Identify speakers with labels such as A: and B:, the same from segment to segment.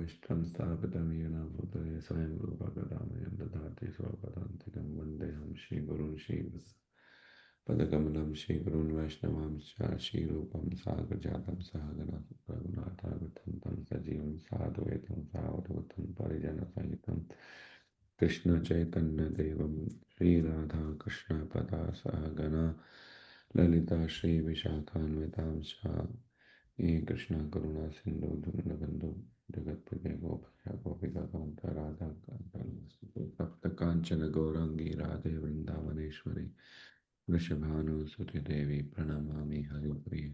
A: Vishtam Sthapitam Yena Bhutale Swayam Rupa Kadamayan Dadhati Swapadantikam Vandeham Shri Gurun Shri Padakamalam Shri Gurun Vaishnavam Shri Rupam Sagar Jatam Sahagana Raghunatha Tam Sajivam Sadhuetam Savadhutam Parijana Sahitam Krishna Chaitanya Devam Shri Radha Krishna Pada Sahagana Lalita Shri Vishakhanvitam Shah Ye Krishna Karuna Sindhu Dhunabandhu Jagatpate Gopaya Gopika Kanta Radha Sapta Kanchana Gaurangi Radhe Vrindavaneshwari Vrishabhanu Suti Devi Pranamami Haripriye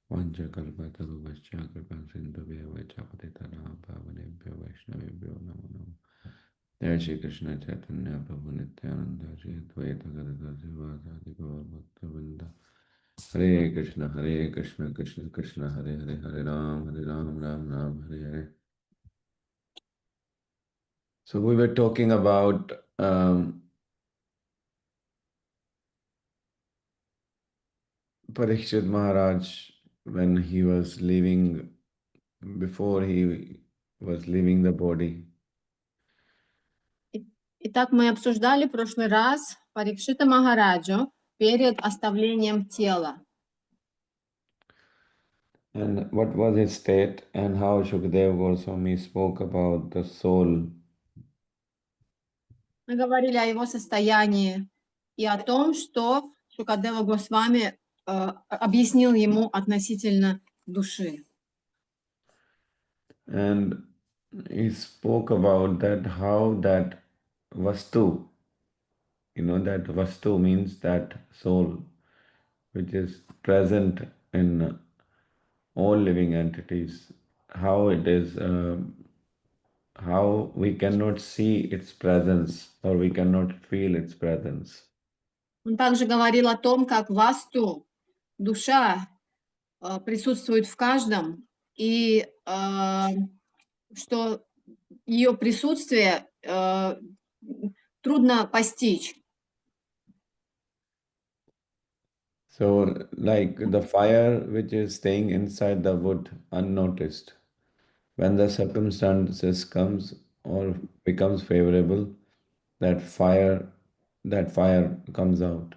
A: Vanja Kalpataru Vascha Kripa Sindhuvya Vachapati Tara Bhavanebhyo Vaishnavebhyo Namo Namo Jai Shri Krishna Chaitanya Prabhu Nityananda Shri Advaita Gadadhar Sivasadi Gaur Bhakta Vrinda Hare Krishna, Krishna Krishna, Hare Hare, Hare Ram, Ram Ram, Hare Hare. So we were talking about Parikshit Maharaj when he was leaving, before he was leaving the body.
B: Итак, мы обсуждали в прошлый раз Парикшита Махараджу перед оставлением тела.
A: And what was his state and how Shukadeva Goswami spoke about the soul.
B: Мы говорили о его состоянии и о том, что Шукадева Госвами объяснил ему относительно души.
A: And he spoke about that, how that vastu, that vastu means that soul, which is present in all living entities, how it is, how we cannot see its presence or we cannot feel its presence.
B: Он также говорил о том, как васту, душа, присутствует в каждом, и что ее присутствие трудно постичь.
A: So, like the fire which is staying inside the wood unnoticed, when the circumstances comes or becomes favorable, that fire comes out.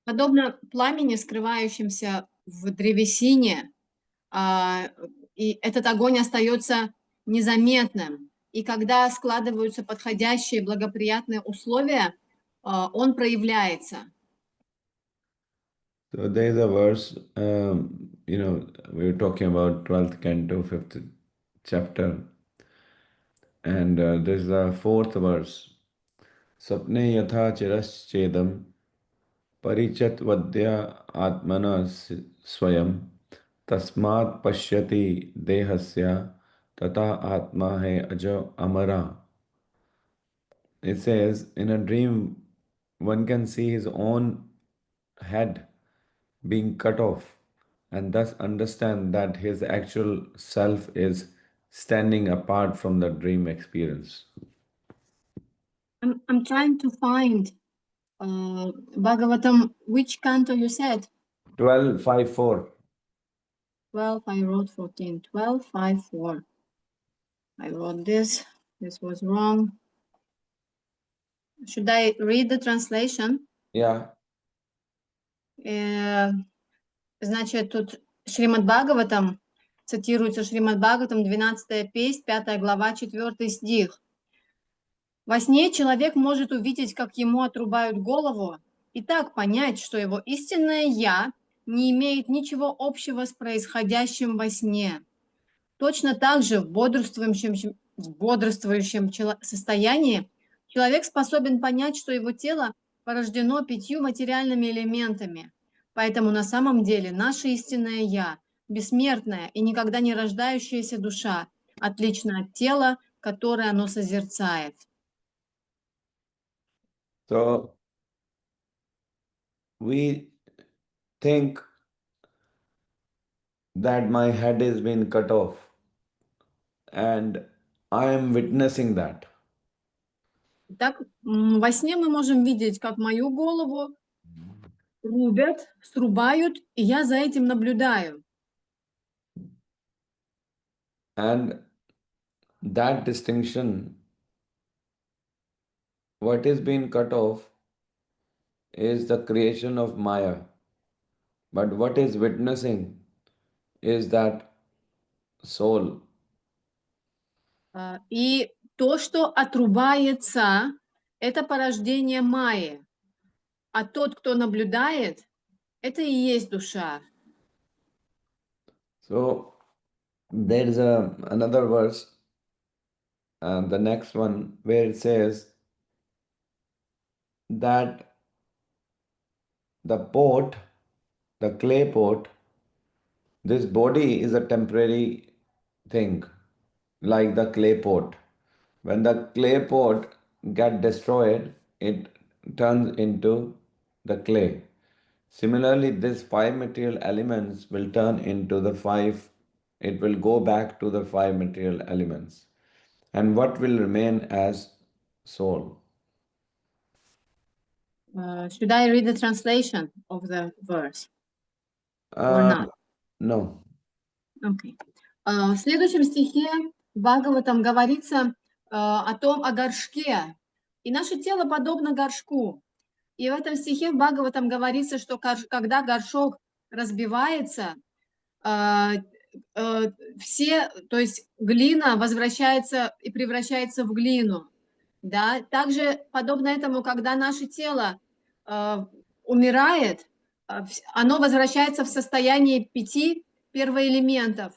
B: Подобно пламени, скрывающимся в древесине, и этот огонь остается незаметным. И когда складываются подходящие благоприятные условия, он проявляется.
A: So there is a verse, we were talking about 12th canto, 5th chapter, and this is the 4th verse. Sapne yatha chiraschedam parichat vadya atmana swayam tasmat pashyati dehasya tata atma hai ajo amara. It says, in a dream, one can see his own head being cut off and thus understand that his actual self is standing apart from the dream experience.
B: I'm trying to find Bhagavatam, which canto you said?
A: 12.5.4.
B: 12, I wrote 14. 12.5.4. I wrote this. This was wrong. Should I read the translation?
A: Yeah.
B: Значит, тут Шримад Бхагаватам, цитируется Шримад Бхагаватам, 12 песнь, 5 глава, 4 стих. Во сне человек может увидеть, как ему отрубают голову, и так понять, что его истинное «я» не имеет ничего общего с происходящим во сне. Точно так же в бодрствующем состоянии человек способен понять, что его тело порождено 5 материальными элементами. Поэтому на самом деле наше истинное «я» – бессмертная и никогда не рождающаяся душа, отлично от тела, которое оно созерцает.
A: So, we think that my head is being cut off and I am witnessing that.
B: Так, во сне мы можем видеть, как мою голову рубят, срубают, и я за этим наблюдаю.
A: And that distinction, what is being cut off is the creation of Maya. But what is witnessing is that soul.
B: И то, что отрубается, это порождение Майи. А тот, кто наблюдает, это и есть душа.
A: So there is another verse, the next one, where it says that the pot, the clay pot, this body is a temporary thing, like the clay pot. When the clay pot get destroyed, it turns into the clay. Similarly, these five material elements will turn into the five, it will go back to the five material elements. And what will remain as soul?
B: Should I read the translation of the verse or
A: Uh,
B: not?
A: no.
B: Okay. В следующем стихе Бхагаватам говорится о горшке. И наше тело подобно горшку. И в этом стихе в Бхагаватам говорится, что когда горшок разбивается, все, то есть глина возвращается и превращается в глину. Да? Также подобно этому, когда наше тело умирает, оно возвращается в состояние 5 первоэлементов,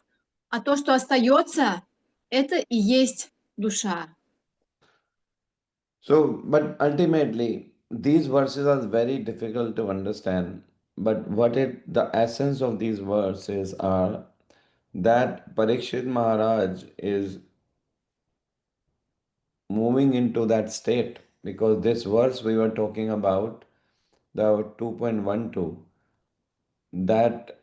B: а то, что остается, это и есть душа.
A: So, but ultimately, these verses are very difficult to understand. But the essence of these verses are that Parikshit Maharaj is moving into that state, because this verse we were talking about, the 2.12, that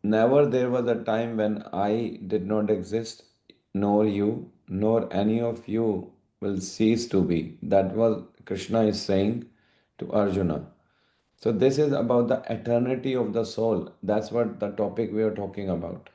A: never there was a time when I did not exist, nor you, nor any of you will cease to be. That was Krishna is saying to Arjuna. So this is about the eternity of the soul. That's what the topic we are talking about.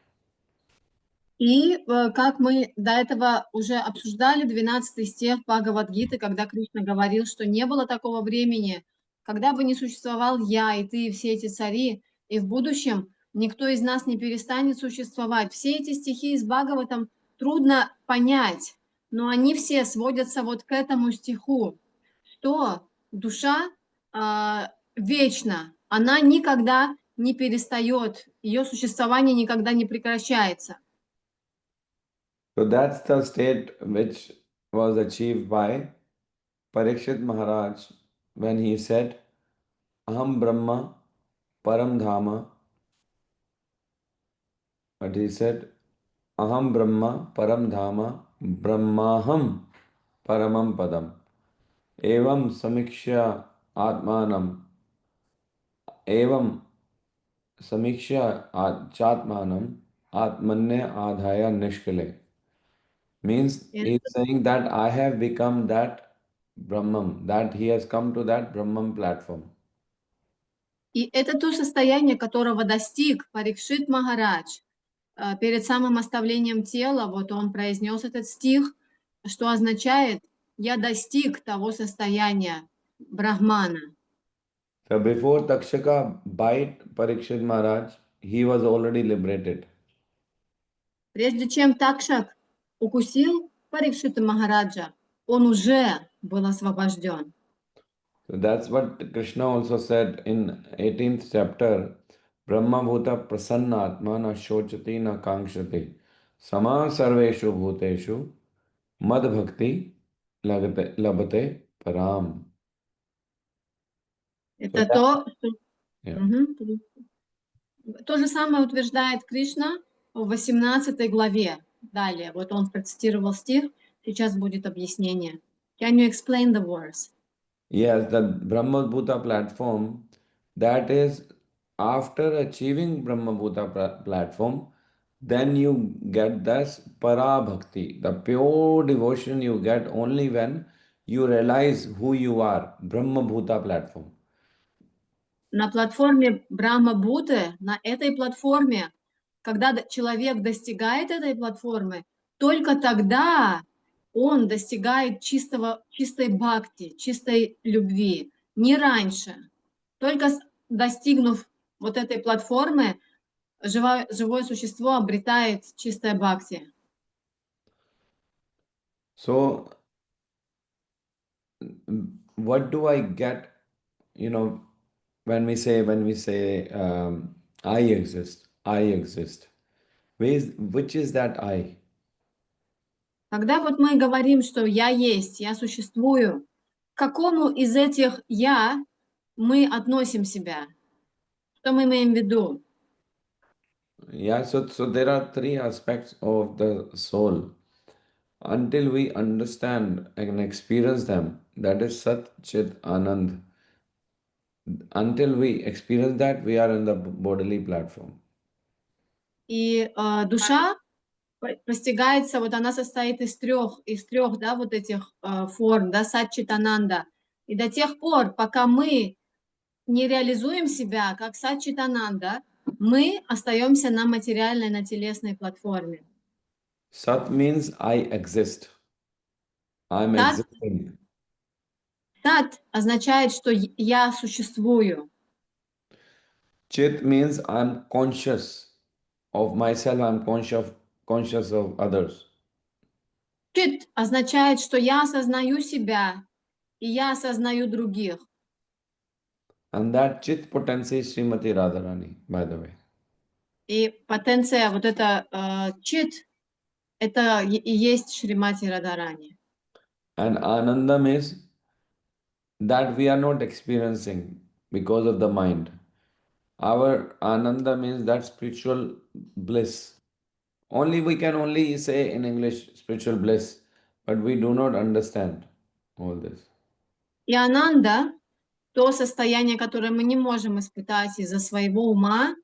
B: И как мы до этого уже обсуждали, 12 стих Бхагавад Гиты, когда Кришна говорил, что не было такого времени, когда бы не существовал я, и ты, и все эти цари, и в будущем никто из нас не перестанет существовать. Все эти стихи из Бхагаватам трудно понять, но они все сводятся вот к этому стиху, что душа вечна, она никогда не перестает, ее существование никогда не прекращается.
A: So that's the state which was achieved by Parikshit Maharaj when he said, Aham Brahma Param Dhama. But he said, Aham Brahma Param Dhama Brahmaham Paramam Padam. Evam Samikshya Atmanam. Evam Samikshya Chatmanam Atmanya Adhaya Nishkale. Means he's saying that I have become that Brahman, that he has come to that Brahman platform.
B: И это то состояние, которого достиг Парикшит Махарадж. Перед самым оставлением тела, вот он произнес этот стих, что означает «я достиг того состояния Брахмана».
A: So before Takshaka bite Parikshit Maharaj, he was already liberated.
B: Прежде чем Такшак укусил Парикшита Махараджа, он уже был освобожден.
A: So that's what Krishna also said in 18th chapter. Brahma bhuta prasanna atma na shochati na kankshati. Sama sarveshu bhuteshu mad bhakti labate param.
B: Это то, что...
A: Yeah.
B: То же самое утверждает Кришна в 18 главе. Далее, вот он процитировал стих, сейчас будет объяснение. Can you explain the verse?
A: Yes, the Brahma Bhuta platform, that is after achieving Brahma Bhuta platform, then you get this para bhakti, the pure devotion you get only when you realize who you are, Brahma Bhuta platform.
B: На платформе Брахма-Будды, на этой платформе, когда человек достигает этой платформы, только тогда он достигает чистой бхакти, чистой любви, не раньше. Только достигнув вот этой платформы, живое существо обретает чистое бхакти.
A: So, what do I get, when we say I exist, which is that I?
B: Когда вот мы говорим, что я есть, я существую, к какому из этих «я» мы относим себя? Что мы имеем в виду?
A: Yeah, so there are three aspects of the soul. Until we understand and experience them, that is Sat Chit Anand. Until we experience that, we are in the bodily platform.
B: И душа постигается, вот она состоит из трех, да, вот этих форм, да, сат-чит-ананда. И до тех пор, пока мы не реализуем себя как сат-чит-ананда, мы остаемся на материальной, на телесной платформе.
A: Sat means I exist. I'm
B: Сат,
A: existing.
B: сат означает, что я существую.
A: Chit means I'm conscious of myself, I'm conscious of others.
B: Чит означает, что я осознаю себя, и я осознаю других.
A: And that Chit potency is Srimati Radharani, by the way.
B: И потенция, вот это чит, это и есть Шримати Радарани.
A: And Anandam is that we are not experiencing because of the mind. Our Ananda means that spiritual bliss. We can only say in English spiritual bliss, but we do not understand all this.
B: И ананда, то состояние, которое мы не можем испытать из-за своего ума,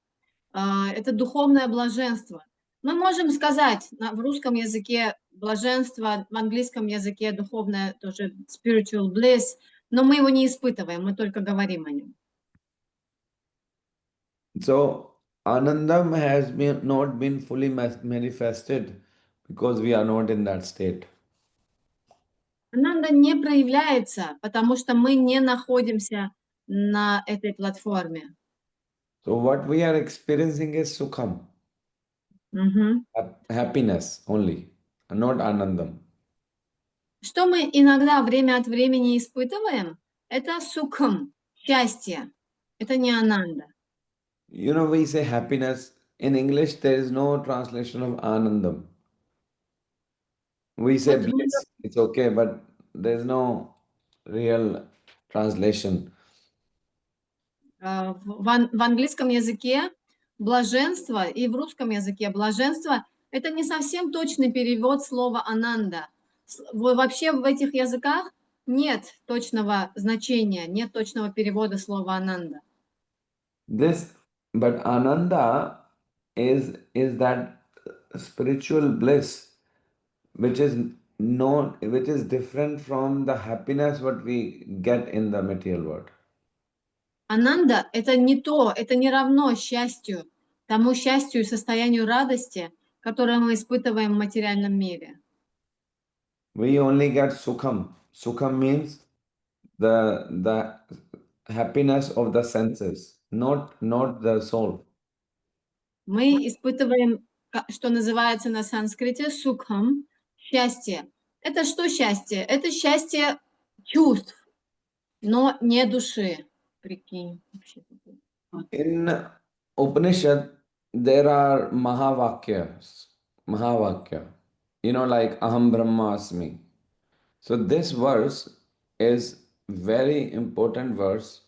B: это духовное блаженство. Мы можем сказать в русском языке блаженство, в английском языке духовное тоже spiritual bliss, но мы его не испытываем, мы только говорим о нем.
A: So Anandam has not been fully manifested because we are not in that state.
B: Ананда не проявляется, потому что мы не находимся на этой платформе.
A: So what we are experiencing is Sukham, happiness only, not Anandam.
B: Что мы иногда время от времени испытываем, это сукхам, счастье. Это не ананда.
A: We say happiness. In English, there is no translation of Anandam. We say
B: Вот
A: bliss, it's okay, but there is no real translation.
B: в английском языке блаженство и в русском языке блаженство – это не совсем точный перевод слова ананда. Вообще в этих языках нет точного значения, нет точного перевода слова ананда.
A: But Ananda is that spiritual bliss which is different from the happiness what we get in the material world.
B: Ананда – это не то, это не равно счастью, тому счастью и состоянию радости, которое мы испытываем в материальном мире.
A: We only get Sukham. Sukham means the happiness of the senses, not the soul.
B: Мы испытываем, что называется на санскрите, сукхам, счастье. Это что счастье? Это счастье чувств, но не души. Прикинь.
A: In Upanishad, there are Mahavakyas. Mahavakya. Like Aham Brahmasmi. So this verse is very important verse.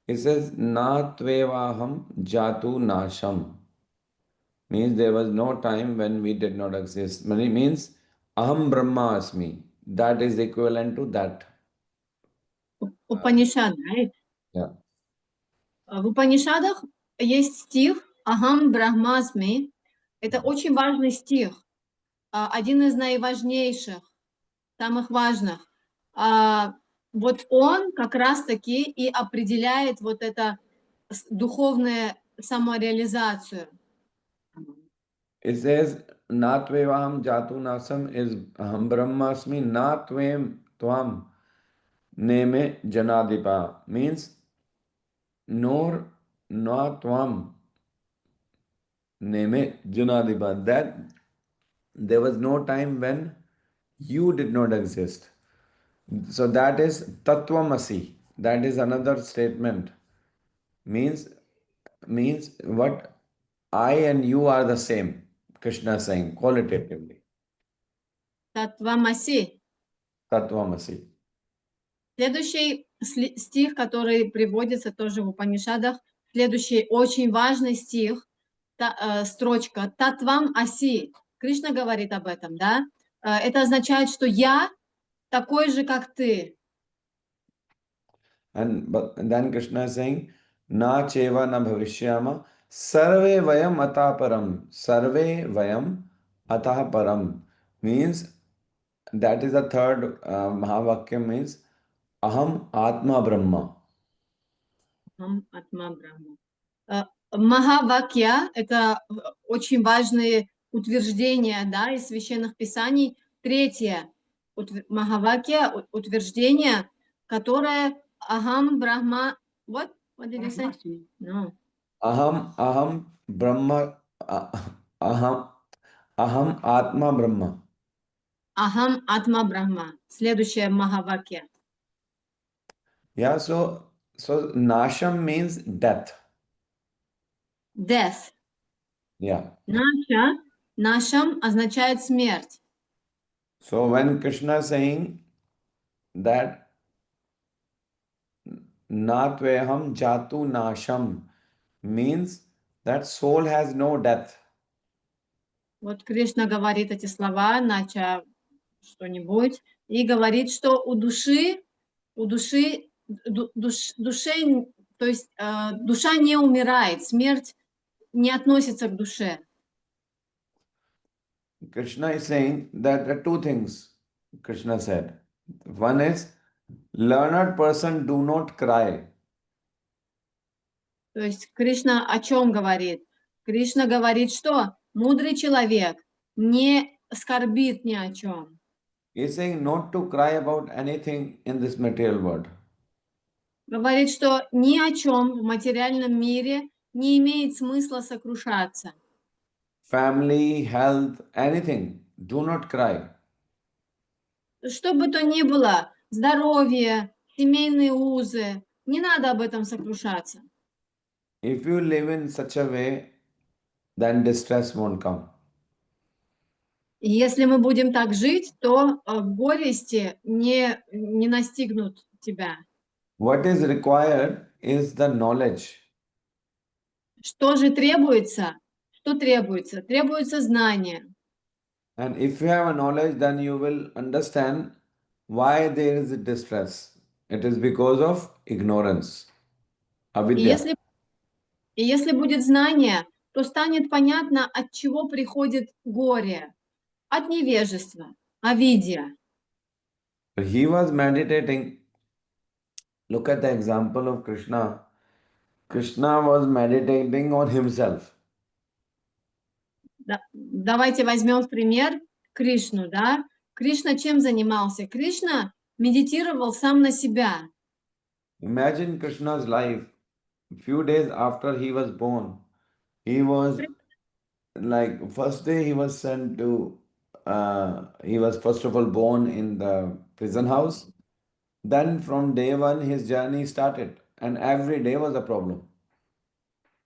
A: It says, Na tvevaham jatu nasham. Means there was no time when we did not exist. It means Aham Brahmasmi. That is equivalent to that.
B: Упанишад, right?
A: Yeah.
B: В Упанишадах есть стих «Ахам Брахмасми». Это очень важный стих, один из наиважнейших, самых важных. Вот он как раз-таки и определяет вот это духовную самореализацию.
A: It says, na tvevaham jatu nasam is aham brahmasmi na tvam tvam neme janadipa means nor na tvam neme janadipa, that there was no time when you did not exist. So that is Tattvamasi. That is another statement. Means what I and you are the same. Krishna saying qualitatively.
B: Татвамаси.
A: Tattvamasi.
B: Следующий стих, который приводится тоже в Упанишадах, следующий очень важный стих, строчка «Татвам аси». Кришна говорит об этом, да? Это означает, что я такой же, как ты.
A: And then Krishna is saying, Na cheva na bhavishyama sarve vayam atah param. Sarve vayam atah param means that is the third Mahavakya means Aham Atma Brahma.
B: Aham Atma Brahma. Махавакья – это очень важные утверждения, да, из священных писаний. Третье Махавакья – утверждение, которое Ахам Брахма. What did you say? No.
A: Aham Brahma. Aham Atma Brahma.
B: Ахам Атма Брахма. Следующее Махавакья.
A: Yeah, so Nasham means death.
B: Death.
A: Yeah.
B: Наша, нашам означает смерть.
A: So when Krishna is saying that Na tveham jatu nasham means that soul has no death.
B: Вот Кришна говорит эти слова, нача что-нибудь, и говорит, что у души, душе, то есть душа не умирает, смерть не относится к душе.
A: Krishna is saying that there are two things Krishna said. One is learned person do not cry.
B: То есть Кришна о чем говорит? Кришна говорит, что мудрый человек не скорбит ни о чем.
A: He is saying not to cry about anything in this material world.
B: Говорит, что ни о чем в материальном мире не имеет смысла сокрушаться.
A: Family, health, anything. Do not cry.
B: Что бы то ни было, здоровье, семейные узы, не надо об этом сокрушаться.
A: If you live in such a way, then distress won't come.
B: И если мы будем так жить, то горести не настигнут тебя.
A: What is required is the knowledge.
B: Что же требуется? Что требуется? Требуется знание.
A: And if you have a knowledge, then you will understand why there is distress. It is because of ignorance. Avidya.
B: И если будет знание, то станет понятно, от чего приходит горе. От невежества, авидья.
A: He was meditating. Look at the example of Krishna. Krishna was meditating on himself.
B: Давайте возьмем в пример Кришну, да? Кришна чем занимался? Кришна медитировал сам на себя.
A: Imagine Krishna's life. A few days after he was born, he was like first day he was sent to. He was first of all born in the prison house. Then from day one his journey started, and every day was a problem.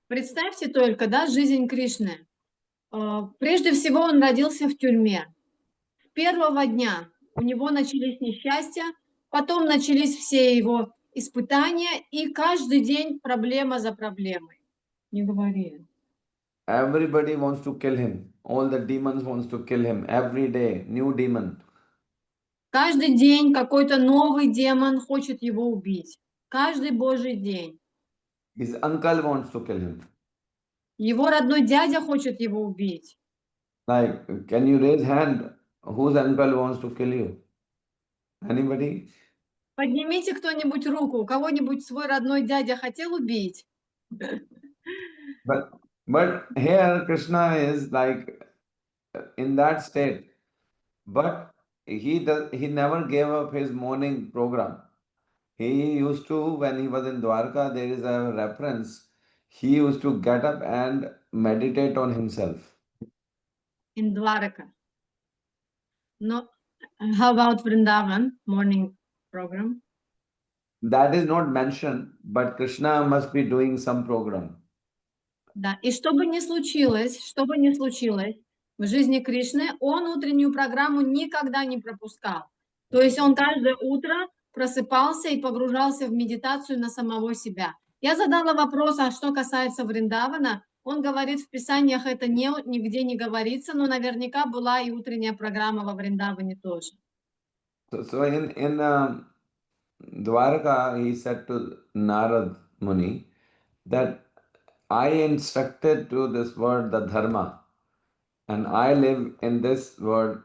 B: Представьте только, да, жизнь Кришны. Прежде всего он родился в тюрьме. С первого дня у него начались несчастья, потом начались все его испытания, и каждый день проблема за проблемой. Не говори.
A: Everybody wants to kill him. All the demons wants to kill him. Every day, new demon.
B: Каждый день какой-то новый демон хочет его убить. Каждый божий день.
A: His uncle wants to kill him.
B: Его родной дядя хочет его убить.
A: Like, can you raise hand? Whose uncle wants to kill you? Anybody?
B: Поднимите кто-нибудь руку. Кого-нибудь свой родной дядя хотел убить?
A: But here Krishna is like in that state. But he never gave up his morning program. He used to, when he was in Dwarka, there is a reference. He used to get up and meditate on himself.
B: In Dwarka. No, how about Vrindavan morning program?
A: That is not mentioned, but Krishna must be doing some program.
B: Да, и что бы ни случилось в жизни Кришны, он утреннюю программу никогда не пропускал. То есть он каждое утро просыпался и погружался в медитацию на самого себя. Я задала вопрос, а что касается Вриндавана, он говорит, в Писаниях это нигде не говорится, но наверняка была и утренняя программа во Вриндаване тоже.
A: So in Dwarka, he said to Narad Muni that I instructed to this word the dharma, and I live in this word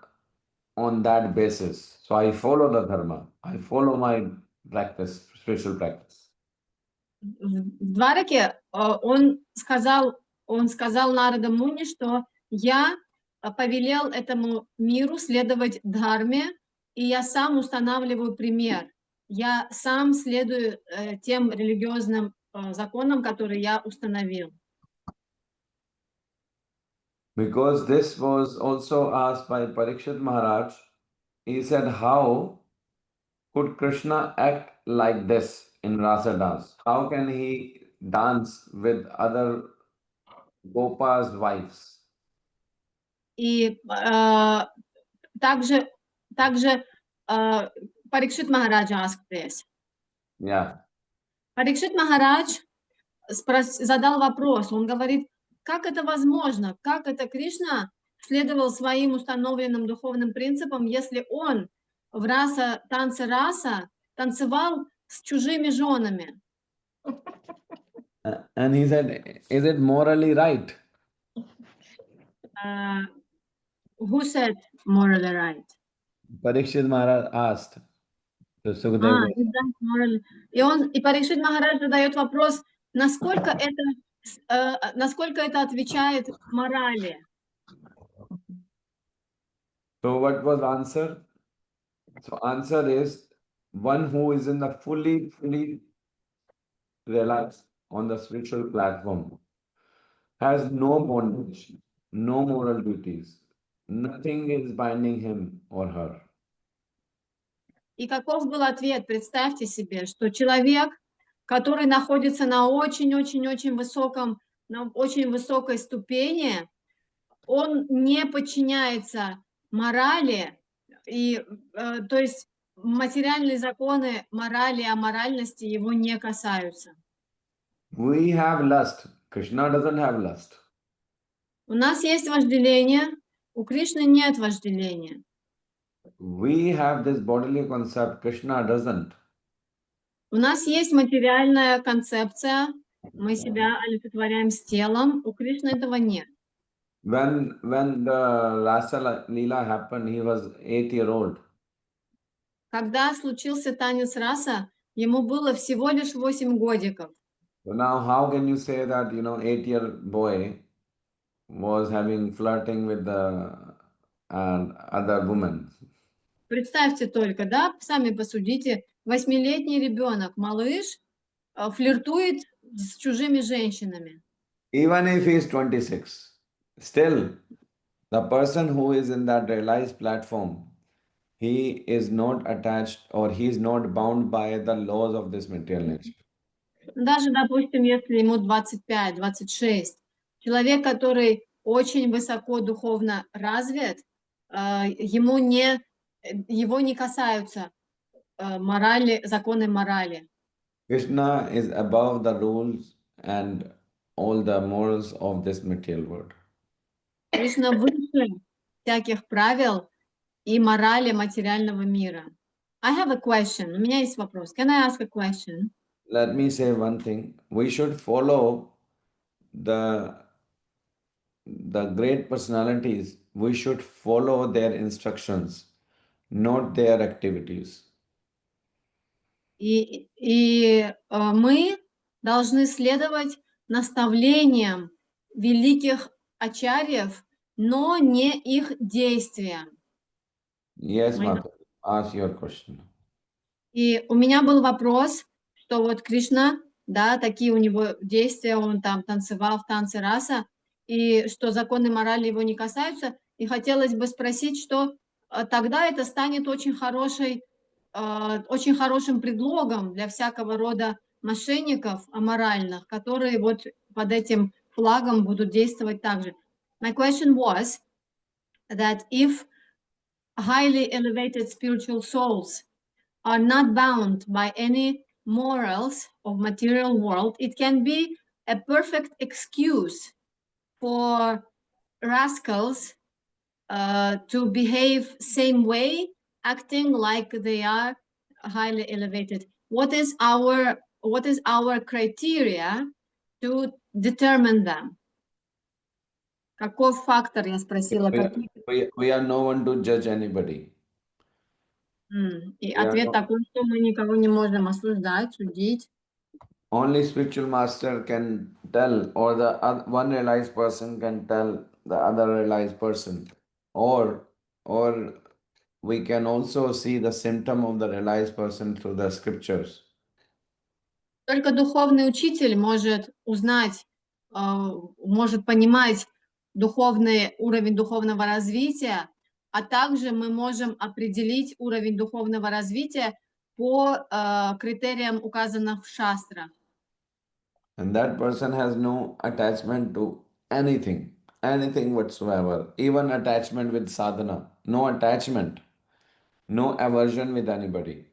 A: on that basis. So I follow the dharma. I follow my practice, spiritual practice.
B: В Двараке он сказал Нарада Муни, что я повелел этому миру следовать дхарме, и я сам устанавливаю пример. Я сам следую тем религиозным законам, которые я установил.
A: Because this was also asked by Parikshit Maharaj. He said, how could Krishna act like this in Rasa dance? How can he dance with other Gopa's wives?
B: И также Парикшит Махарадж asked this.
A: Yeah.
B: Парикшит Махарадж задал вопрос, он говорит, как это возможно, как это Кришна следовал своим установленным духовным принципам, если он в танце раса танцевал с чужими женами.
A: And he said, is it morally right?
B: Who said morally right?
A: Parikshit Maharaj asked.
B: И Парикшит Махарадж задает вопрос, насколько это отвечает морали.
A: So what was answer? So answer is one who is in the fully realized on the spiritual platform has no bondage, no moral duties. Nothing is binding him or her.
B: И каков был ответ? Представьте себе, что человек, который находится на очень высокой ступени, он не подчиняется морали, и, то есть материальные законы морали и аморальности его не касаются.
A: We have lust. Krishna doesn't have lust.
B: У нас есть вожделение, у Кришны нет вожделения.
A: We have this bodily concept, Krishna doesn't.
B: У нас есть материальная концепция, мы себя олицетворяем с телом, у Кришны этого нет.
A: When the Rasa Leela happened, he was 8-year-old.
B: Когда случился танец раса, ему было всего лишь 8 годиков.
A: So now how can you say that, 8-year boy was having flirting with the other women?
B: Представьте только, да, сами посудите, 8-летний ребенок, малыш, флиртует с чужими женщинами.
A: Even if he is 26, still the person who is in that realized platform, he is not attached or he is not bound by the laws of this material nature.
B: Даже, допустим, если ему 25-26, человек, который очень высоко духовно развит, его не касаются законы морали.
A: Krishna is above the rules and all the morals of this material world.
B: Кришна выше всяких правил и морали материального мира. I have a question. У меня есть вопрос. Can I ask a question?
A: Let me say one thing. We should follow the great personalities. We should follow their instructions, not their activities.
B: И мы должны следовать наставлениям великих ачарьев но не их действия.
A: Yes,
B: Мои
A: Mata, ask your question.
B: И у меня был вопрос, что вот Кришна, да, такие у него действия, он там танцевал в танце раса, и что законы морали его не касаются. И хотелось бы спросить, что тогда это станет очень хорошим предлогом для всякого рода мошенников аморальных, которые вот под этим флагом будут действовать так же. My question was that if highly elevated spiritual souls are not bound by any morals of material world, it can be a perfect excuse for rascals to behave same way, acting like they are highly elevated. What is our criteria to determine them? Каков фактор, я спросила, какие?
A: We are no one to judge anybody.
B: И
A: We are
B: ответ
A: no,
B: такой, что мы никого не можем осуждать, судить.
A: only spiritual master can tell, or the one realized person can tell the other realized person, or we can also see the symptom of the realized person through the scriptures.
B: Только духовный учитель может узнать, может понимать духовный уровень духовного развития, а также мы можем определить уровень духовного развития по критериям, указанных в шастрах.
A: And that person has no attachment to anything whatsoever, even attachment with sadhana, no attachment, no aversion with anybody.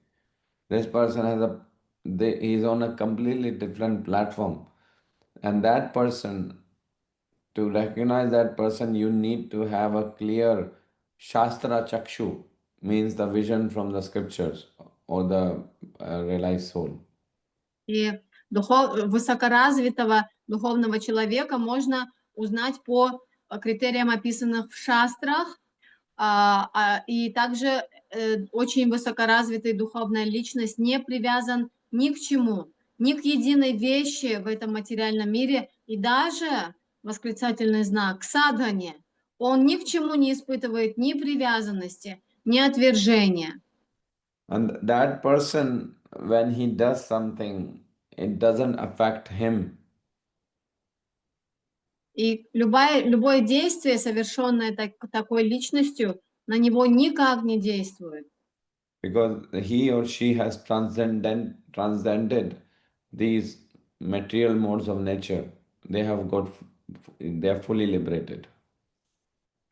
A: This person he is on a completely different platform. And that person, to recognize that person, you need to have a clear Shastra Chakshu, means the vision from the scriptures or the realized soul.
B: И высокоразвитого духовного человека можно узнать по критериям, описанных в шастрах, и также очень высокоразвитая духовная личность не привязан ни к чему, ни к единой вещи в этом материальном мире, и даже, восклицательный знак, к садхане, он ни к чему не испытывает ни привязанности, ни отвержения.
A: And that person, when he does something, it doesn't affect him.
B: И любое действие, совершенное такой личностью, на него никак не действует.
A: Because he or she has transcended these material modes of nature. They are fully liberated.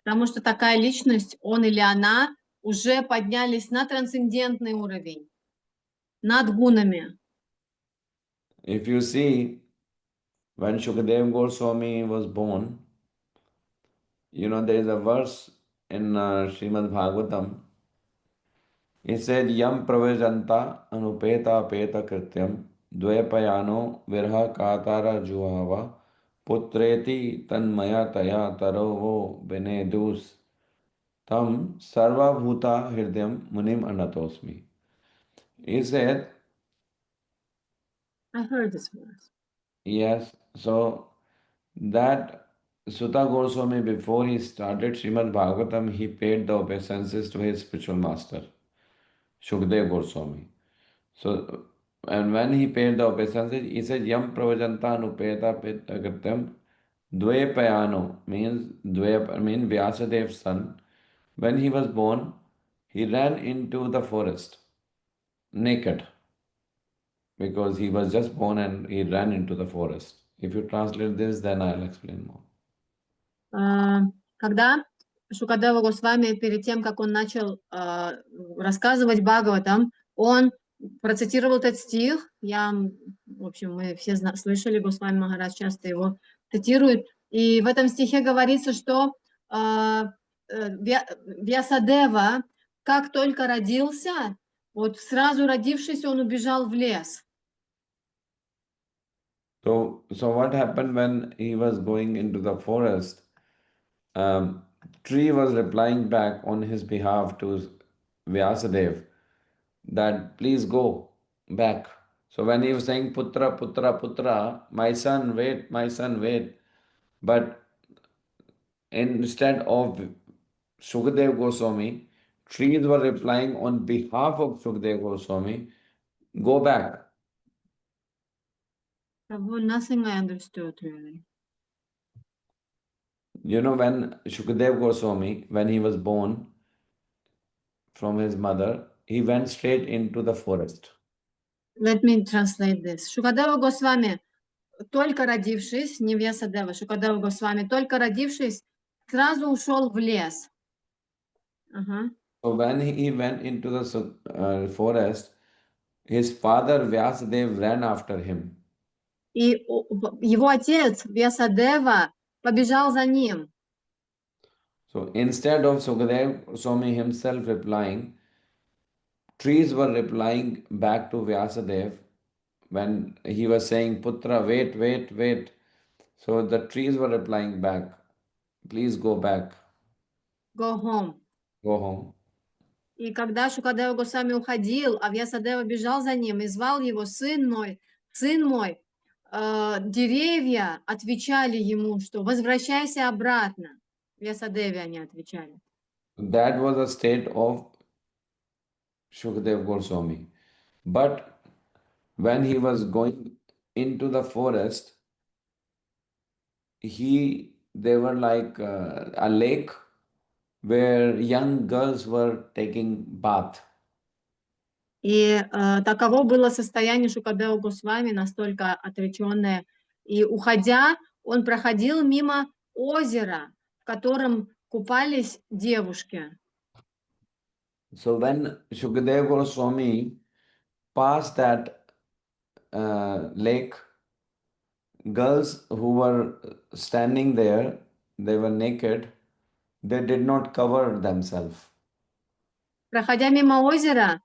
B: Потому что такая личность, он или она, уже поднялись на трансцендентный уровень, над гунами.
A: If you see, when Shukadeva Goswami was born, there is a verse in Srimad Bhagavatam. It said, Yam pravajanta anupeta peta krityam dvepayano virha katara juhava putreti tanmaya taya tarovo benedus tam sarva bhuta hridyam munim anatosmi. He said,
B: I heard this verse.
A: yes, so that Sutta Goswami, before he started Srimad Bhagavatam, he paid the obeisances to his spiritual master, Shukdev Goswami. So, and when he paid the obeisances, he said, Yam pravajanta nupeta petagatyam dvepayano, means Vyasadev's son. When he was born, he ran into the forest naked because he was just born and he ran into the forest. If you translate this, then I'll explain more.
B: Когда Шукадева Госвами, перед тем, как он начал рассказывать Бхагаватам, он процитировал этот стих. В общем, мы все слышали, Госвами Махарадж часто его цитирует. И в этом стихе говорится, что Вьясадева, как только родился, вот сразу родившись, он убежал в лес.
A: So what happened when he was going into the forest? Tree was replying back on his behalf to Vyasadeva that please go back. So when he was saying Putra, Putra, Putra, my son, wait, but instead of Sukadev Goswami, trees were replying on behalf of Sukadev Goswami, go back.
B: Prabhu, nothing I understood really.
A: You know, when Sukadev Goswami, when he was born from his mother, he went straight into the forest.
B: Let me translate this. Шукадева Госвами, только родившись, не Вьясадева, Шукадева Госвами, только родившись, сразу ушел в лес. Ага.
A: So when he went into the forest, his father Vyasadev ran after him.
B: И его отец Вьясадева побежал за ним.
A: So instead of Sukadev Goswami himself replying, trees were replying back to Vyasadev when he was saying, Putra, wait, wait, wait. So the trees were replying back, please go back,
B: Go home.
A: go home.
B: И когда Шукадева Госвами уходил, а Вьясадева бежал за ним и звал его: сын мой, деревья отвечали ему, что возвращайся обратно. Вьясадеве они отвечали.
A: That was a state of Shukadev Goswami. But when he was going into the forest, they were like a lake where young girls were taking bath.
B: И таково было состояние Шукадева Госвами, настолько отреченное. И уходя, он проходил мимо озера, в котором купались девушки.
A: So when Shukadev Goswami passed that lake, girls who were standing there, they were naked, they did not cover themselves.
B: Проходя мимо озера,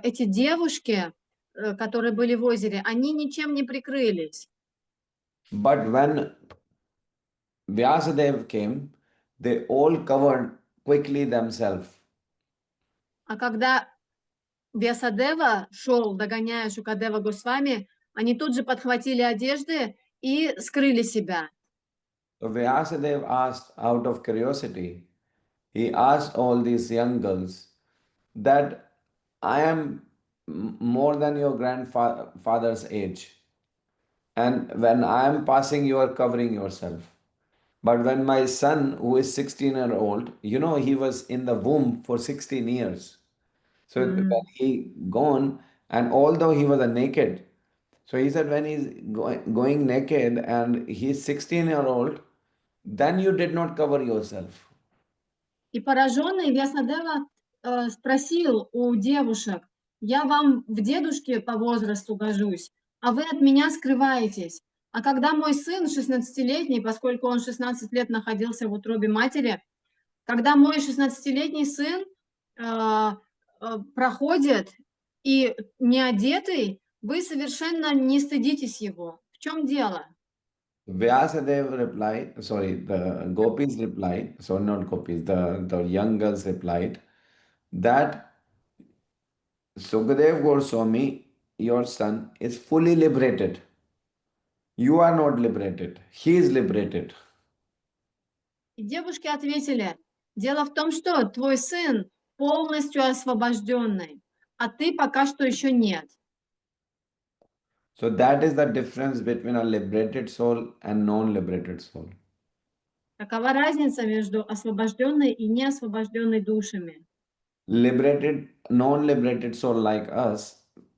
B: эти девушки, которые были в озере, они ничем не прикрылись.
A: But when Vyasadev came, they all covered quickly themselves.
B: А когда Вьясадева шел, догоняя Шукадева Госвами, они тут же подхватили одежды и скрыли себя.
A: So Vyasadev asked out of curiosity, he asked all these young girls that I am more than your grandfather's age. And when I am passing, you are covering yourself. But when my son, who is 16-year-old, you know, he was in the womb for 16 years. So when he gone, and although he was a naked, so he said when he's going naked and he's 16-year-old, then you did not cover yourself.
B: И пораженный Вьясадева спросил у девушек: я вам в дедушке по возрасту гожусь, а вы от меня скрываетесь. А когда мой сын 16-летний, поскольку он 16 лет находился в утробе матери, когда мой 16-летний сын проходит и не одетый, вы совершенно не стыдитесь его. В чем дело?
A: Vyasadeva replied, sorry, the gopis replied, sorry, not gopis, the young girls replied that Sukadev Goswami, your son, is fully liberated. You are not liberated. He is liberated.
B: И девушки ответили: дело в том, что твой сын полностью освобожденный, а ты пока что еще нет.
A: So that is the difference between a liberated soul and non-liberated soul.
B: Какова разница между освобожденной и неосвобожденной душами?
A: Liberated, non-liberated soul like us,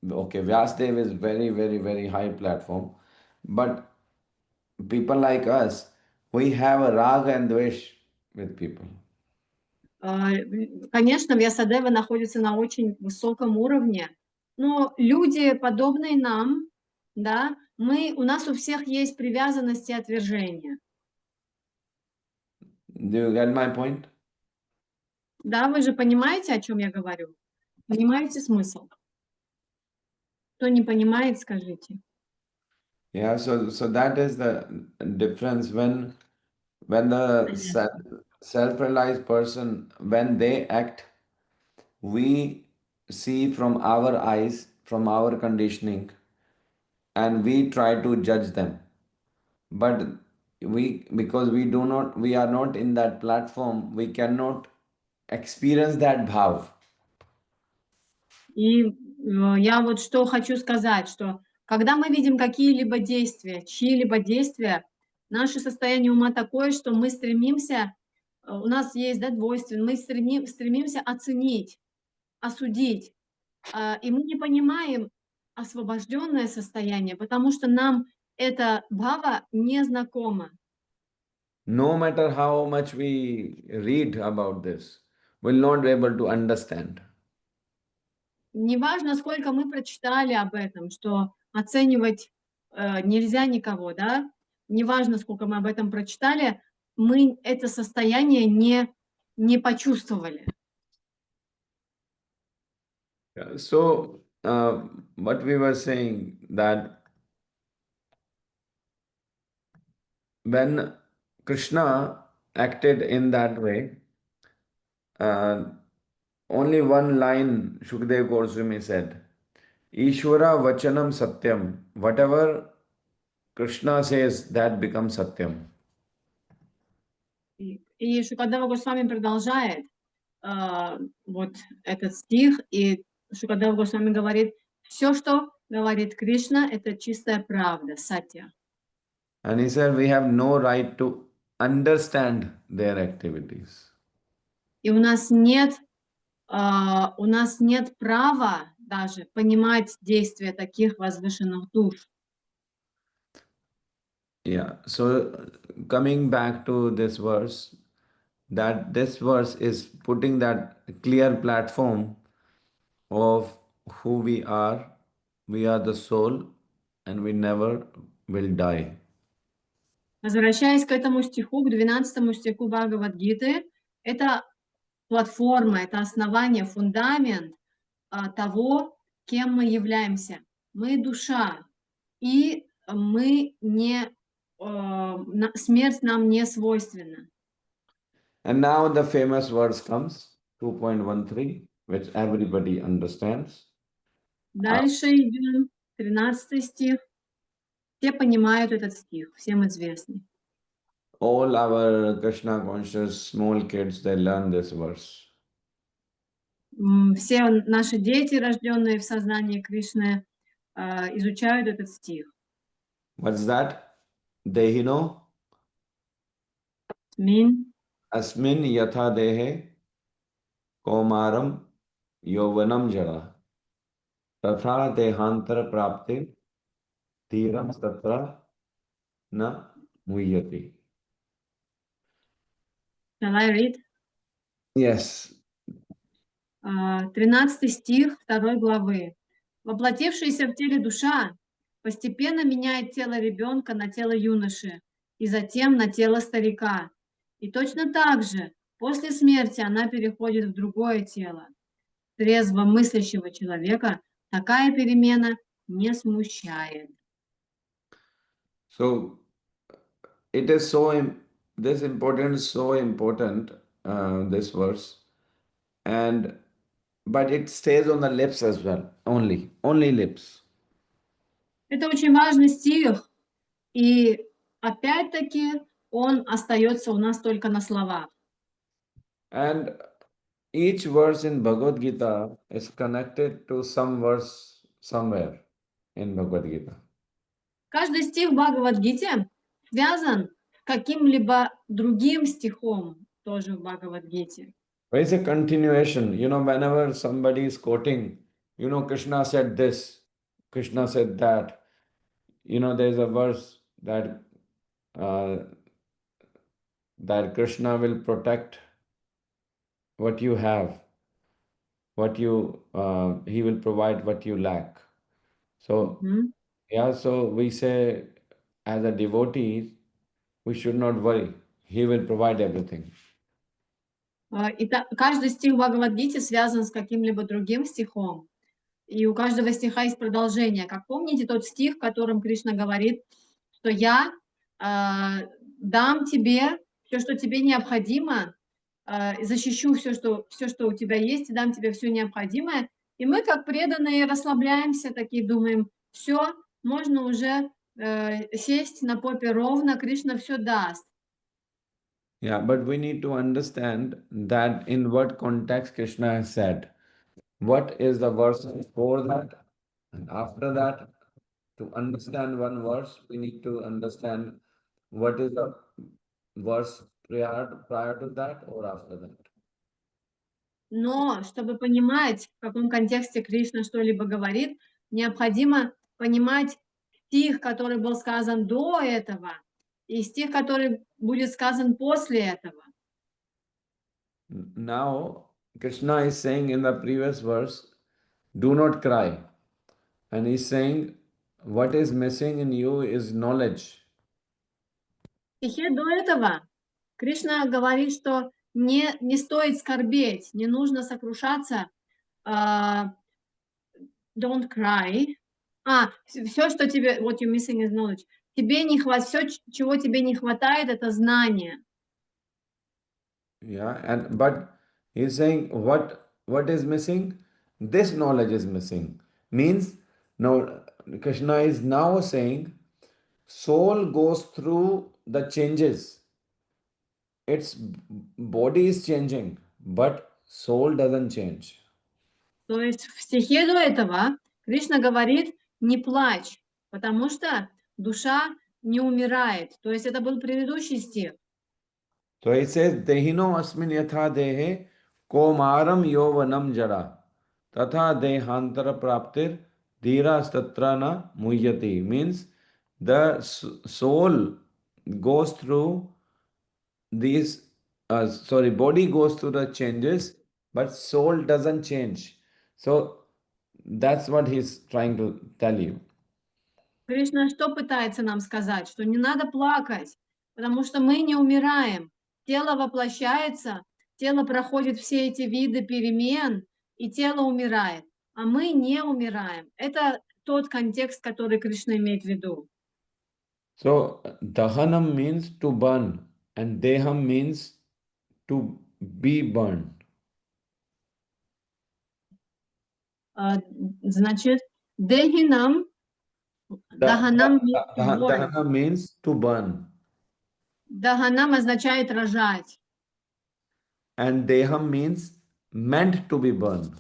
A: okay, Vyasdev is very, very, very high platform, but people like us, we have a raga and dvesh with people.
B: Конечно, Вьясадева находится на очень высоком уровне, но люди, подобные нам, да, у нас у всех есть привязанность и отвержение.
A: Do you get my point?
B: Да, вы же понимаете, о чем я говорю? Понимаете смысл? Кто не понимает, скажите.
A: Yeah, so that is the difference when the self-realized person, when they act, we see from our eyes, from our conditioning, and we try to judge them. But because we are not in that platform, we cannot experience that bhav.
B: И я вот что хочу сказать, что когда мы видим какие-либо действия, чьи-либо действия, наше состояние ума такое, что мы стремимся, у нас есть, да, двойственность, мы стремимся оценить, осудить, и мы не понимаем освобожденное состояние, потому что нам это бхава не знакомо.
A: No matter how much we read about this, we'll not be able to understand.
B: Неважно, сколько мы прочитали об этом, что оценивать нельзя никого, да? Неважно, сколько мы об этом прочитали, мы это состояние не почувствовали.
A: So, what we were saying that when Krishna acted in that way, only one line Shukdev Goswami said, Ishvara Vachanam Satyam. Whatever Krishna says, that becomes Satyam.
B: И Шукадева Госвами продолжает вот этот стих, и Шукадева Госвами говорит, все, что говорит Кришна, это чистая правда, сатья.
A: And he said, we have no right to understand their activities.
B: И у нас нет права даже понимать действия таких возвышенных душ.
A: Yeah, so coming back to this verse, that this verse is putting that clear platform of who we are. We are the soul and we never will die.
B: Возвращаясь к этому стиху, к 12 стиху Бхагавад Гиты, это платформа, это основание, фундамент того, кем мы являемся. Мы душа, и мы не, смерть нам не свойственна.
A: And now the famous verse comes, 2.13, which everybody understands.
B: Дальше идем, 13 стих. Все понимают этот стих, всем известный.
A: All our Krishna conscious small kids, they learn this verse.
B: Все наши дети, рожденные в сознании Кришны, изучают этот стих.
A: What's that? Dehino? Asmin yatha dehe komaram yovanam jara. Tatha dehantar prapte dhiram tatra na muyati.
B: Shall I read?
A: Yes.
B: 13 стих 2 главы. Воплотившаяся в теле душа постепенно меняет тело ребенка на тело юноши и затем на тело старика. И точно так же после смерти она переходит в другое тело. Трезво мыслящего человека такая перемена не смущает.
A: So it is this important, this verse, but it stays on the lips as well, only lips.
B: Это очень важный стих, и опять-таки он остается у нас только на словах.
A: And each verse in Bhagavad Gita is connected to some verse somewhere in Bhagavad Gita.
B: Каждый стих в Бхагавад Гите связан с каким-либо другим стихом, тоже в Бхагавад Гите.
A: It's a continuation. Whenever somebody is quoting, Krishna said this, Krishna said that. There's a verse that that Krishna will protect what you have, he will provide what you lack. So, so we say as a devotee, we should not worry. He will provide everything.
B: И каждый стих в Бхагавад Гите связан с каким-либо другим стихом. И у каждого стиха есть продолжение. Как помните тот стих, в котором Кришна говорит, что я дам тебе все, что тебе необходимо, защищу все, что у тебя есть, и дам тебе все необходимое. И мы, как преданные, расслабляемся, такие думаем, все, можно уже сесть на попе ровно, Кришна все даст.
A: Yeah, but we need to understand that in what context Krishna has said. What is the verse before that and after that? To understand one verse, we need to understand what is the verse prior to that or after that.
B: Но чтобы понимать, в каком контексте Кришна что-либо говорит, необходимо понимать стих, который был сказан до этого, и стих, который будет сказан после этого.
A: Now, Krishna is saying in the previous verse, do not cry. And he's saying, what is missing in you is knowledge.
B: В стихе до этого Кришна говорит, что не стоит скорбеть, не нужно сокрушаться, don't cry. Все, что тебе, what you're missing is knowledge. Тебе не хватает, все, чего тебе не хватает, это знание.
A: Yeah, but he's saying what is missing? This knowledge is missing. Means now Krishna is now saying soul goes through the changes. Its body is changing, but soul doesn't change.
B: То есть в стихе до этого Кришна говорит, не плачь, потому что душа не умирает. То есть это был предыдущий стих.
A: So he says, Dehino asmin yatha dehe komaram yovanam jara tatha dehantara praptir dhira statrana muhyati. Means the soul goes through these, body goes through the changes, but soul doesn't change. So that's what he's trying to tell you.
B: Кришна что пытается нам сказать? Что не надо плакать, потому что мы не умираем. Тело воплощается, тело проходит все эти виды перемен, и тело умирает, а мы не умираем. Это тот контекст, который Кришна имеет в виду.
A: So dahanam means to burn and deham means to be burned.
B: Значит, дехинам, даханам
A: Dahana means to burn.
B: Даханам означает рожать.
A: And deham means meant to be burned.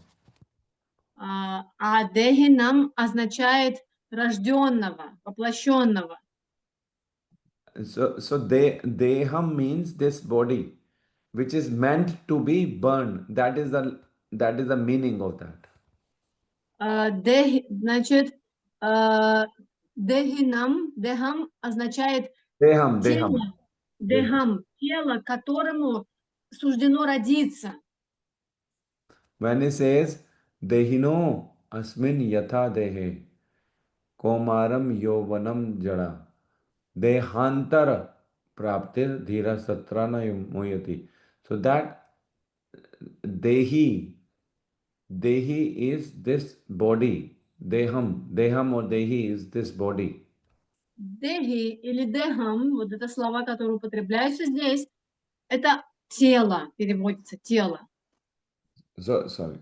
B: А дехинам означает рожденного, воплощенного.
A: So deham means this body, which is meant to be burned. That is the meaning of that.
B: Значит, дехам означает
A: Deham.
B: тело, которому суждено родиться.
A: When he says dehino asmin yatha dehe komaram yovanam jara dehantara praptir dhira satrana moyati. So that dehi is this body. Deham or dehi is this body.
B: Дехи или дехам, вот это слова, которые употребляются здесь, это тело, переводится тело.
A: So, sorry.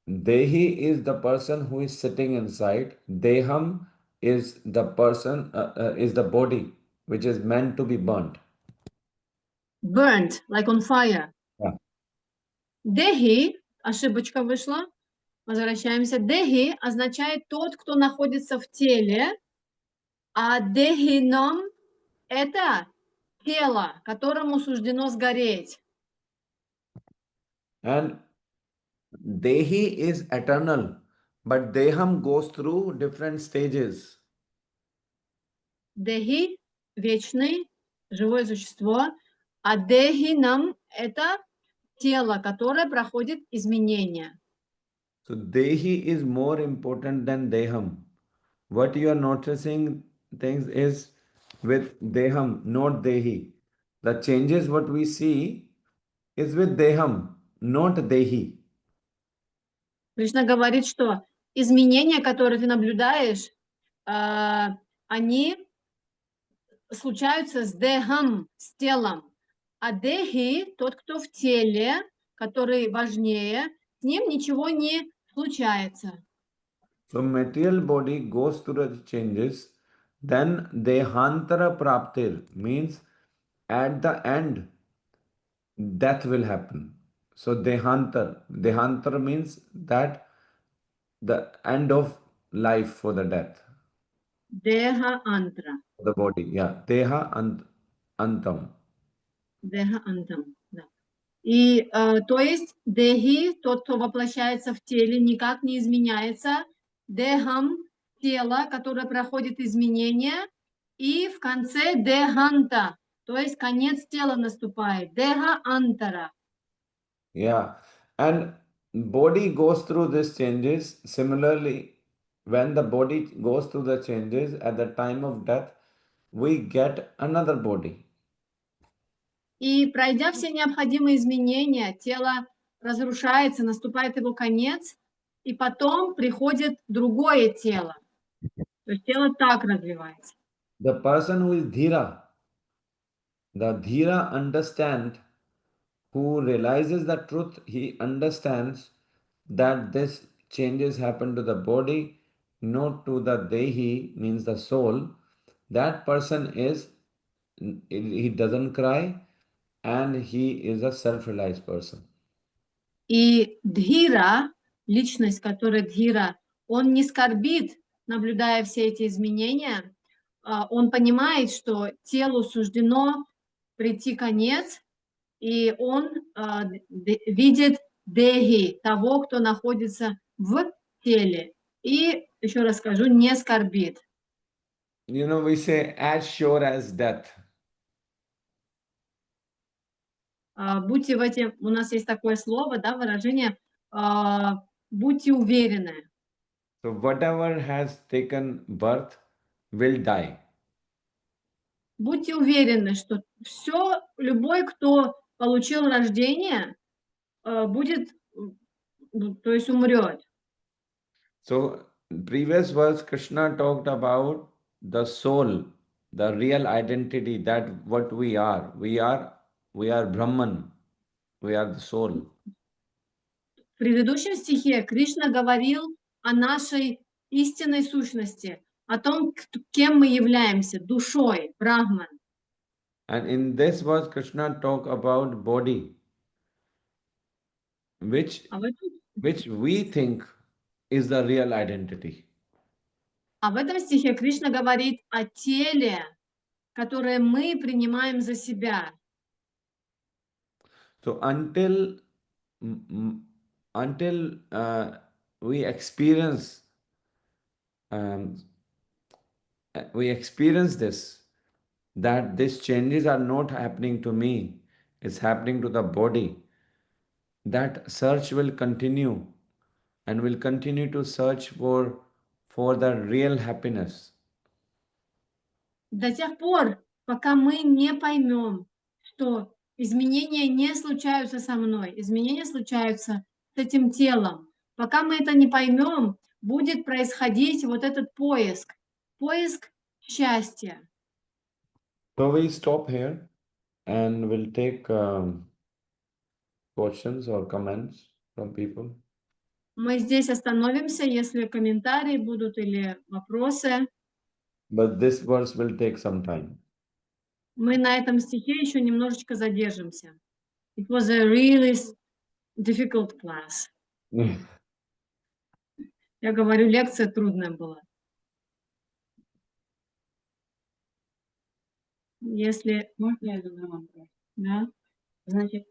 A: Dehi is the person who is sitting inside. Deham is the person, is the body which is meant to be burnt.
B: Burnt, like on fire.
A: Yeah.
B: Дехи, ошибочка вышла, возвращаемся. Дехи означает тот, кто находится в теле, а дехином – это тело, которому суждено сгореть.
A: And Dehi is eternal, but Deham goes through different stages.
B: Дехи – вечный, живое существо, а дехинам – это тело, которое проходит изменения.
A: So Dehi is more important than Deham. What you are noticing things is with Deham, not Dehi. The changes what we see is with Deham, not Dehi.
B: Кришна говорит, что изменения, которые ты наблюдаешь, они случаются с дехам, с телом. А дехи, тот, кто в теле, который важнее, с ним ничего не случается.
A: So material body goes through the changes, then dehantara praptir means at the end death will happen. So dehantar means that the end of life for the death,
B: Deha antara.
A: the body. Yeah, antam.
B: Деха антам. Да. И то есть дехи, тот, кто воплощается в теле, никак не изменяется. Дехам, тело, которое проходит изменения. И в конце деханта, то есть конец тела наступает. Деха антара.
A: Yeah, and body goes through these changes. Similarly, when the body goes through the changes at the time of death, we get another body.
B: И пройдя все необходимые изменения, тело разрушается, наступает его конец, и потом приходит другое тело. То есть тело так развивается.
A: The person who is dhira, the dhira understand, who realizes the truth, he understands that this changes happen to the body, not to the dehi, means the soul. That person is, he doesn't cry and he is a self-realized person.
B: И дхира, личность, которая дхира, он не скорбит, наблюдая все эти изменения, он понимает, что телу суждено прийти конец, и он видит дехи, того, кто находится в теле. И, еще раз скажу, не скорбит.
A: You know, we say as sure as death.
B: Будьте в этом, у нас есть такое слово, да, выражение, будьте уверены.
A: So whatever has taken birth will die.
B: Будьте уверены, что все, любой, кто получил рождение, будет, то есть умрет.
A: So previous verse Krishna talked about the soul, the real identity, that what we are. We are Brahman. We are the soul.
B: В предыдущем стихе Кришна говорил о нашей истинной сущности, о том, кем мы являемся, душой, Брахман.
A: And in this verse Krishna talked about body, which we think is the real identity.
B: А в этом стихе Кришна говорит о теле, которое мы принимаем за себя.
A: So until we experience this, that these changes are not happening to me, it's happening to the body, that search will continue and will continue to search for the real happiness.
B: До тех пор, пока мы не поймем, что изменения не случаются со мной, изменения случаются с этим телом. Пока мы это не поймем, будет происходить вот этот поиск счастья.
A: So we stop here and we'll take questions or comments from people.
B: Мы здесь остановимся, если комментарии будут или вопросы.
A: But this verse will take some time.
B: Мы на этом стихе еще немножечко задержимся. It was a really difficult class. Я говорю, лекция трудная была. Если...
C: Можно я задам вопрос?
B: Да?
C: Значит,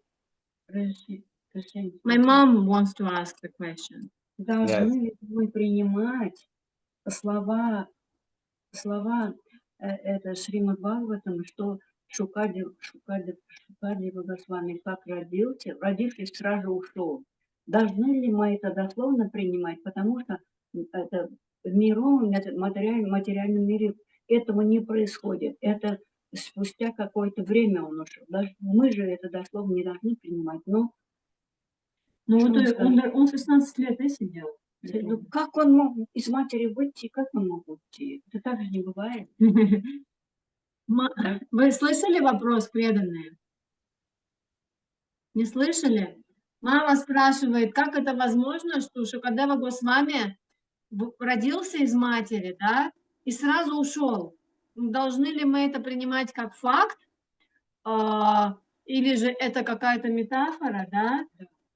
B: My mom wants to ask the question.
C: должны ли мы принимать слова это Шримад Бхагаватам, что Шукадев Госвами как родившись, сразу ушел. Должны ли мы это дословно принимать, потому что это в материальном мире этого не происходит. Это спустя какое-то время он ушел. Даже мы же это дословно не должны принимать. Но
B: он 16 лет сидел.
C: ну, как он мог из матери выйти, как он мог уйти? Это так же не бывает.
B: Вы слышали вопрос, преданные? Не слышали? Мама спрашивает, как это возможно, что Шукадева Госвами родился из матери, да, и сразу ушел. должны ли мы это принимать как факт, или же это какая-то метафора, да?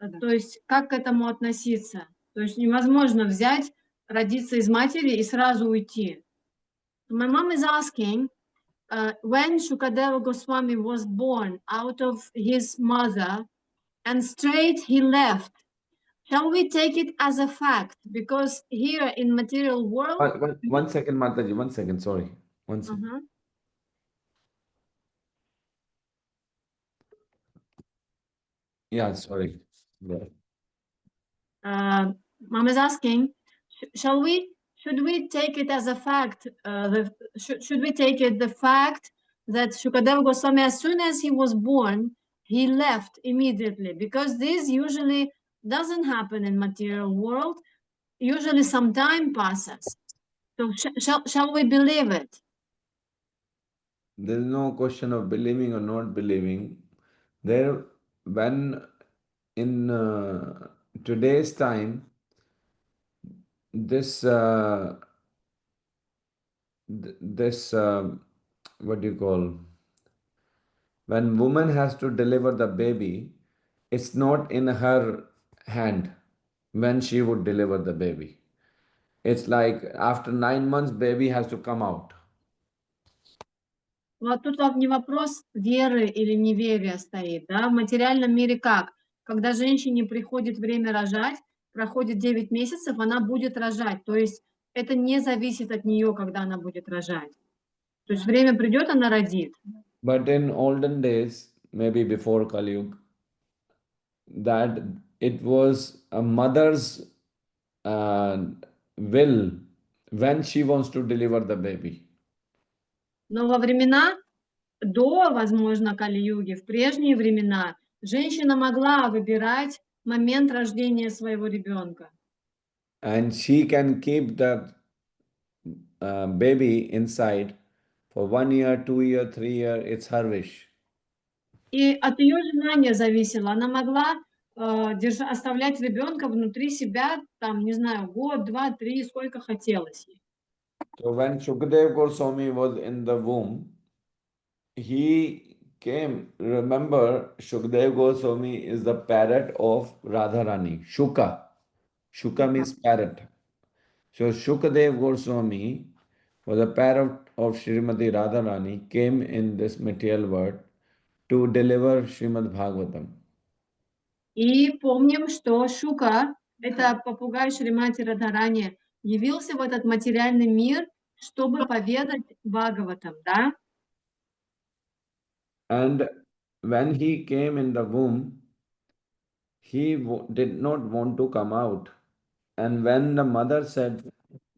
C: Да.
B: То есть как к этому относиться? То есть невозможно взять, родиться из матери и сразу уйти. My mom is asking, when Shukadeva Goswami was born out of his mother and straight he left, shall we take it as a fact? Because here in material world...
A: One second, Mataji, 1 second, sorry. 1 second.
B: Uh-huh.
A: Yeah, sorry. Yeah.
B: Mom is asking, should we take it as a fact, should we take it the fact that Shukadeva Goswami, as soon as he was born, he left immediately? Because this usually doesn't happen in material world. Usually some time passes. So shall we believe it?
A: There is no question of believing or not believing. There, when in today's time, this this what do you call, when woman has to deliver the baby, it's not in her hand when she would deliver the baby. It's like after 9 months, baby has to come out.
B: Вот тут не вопрос веры или неверия стоит, да, в материальном мире как? Когда женщине приходит время рожать, проходит 9 месяцев, она будет рожать, то есть это не зависит от нее, когда она будет рожать. То есть время придет, она родит.
A: But in olden days, maybe before Kali Yuga, that it was a mother's uh, will when she wants to deliver the baby.
B: Но во времена до, возможно, Кали-юги, в прежние времена, женщина могла выбирать момент рождения своего ребенка.
A: And she can keep the baby inside for 1 year, 2 year, 3 year, it's her wish.
B: И от ее желания зависело. Она могла оставлять ребенка внутри себя, там, не знаю, год, 2, 3, сколько хотелось ей.
A: So when Shukadev Goswami was in the womb, he came. Remember, Shukadev Goswami is the parrot of Radharani, Shuka. Shuka means parrot. So Shukadev Goswami was a parrot of Srimati Radharani, came in this material world to deliver Srimad Bhagavatam.
B: И помним, что Шука, это попугай Шримати Радхарани, явился в этот материальный мир, чтобы поведать Бхагаватам, да?
A: And when he came in the womb, he did not want to come out. And when the mother said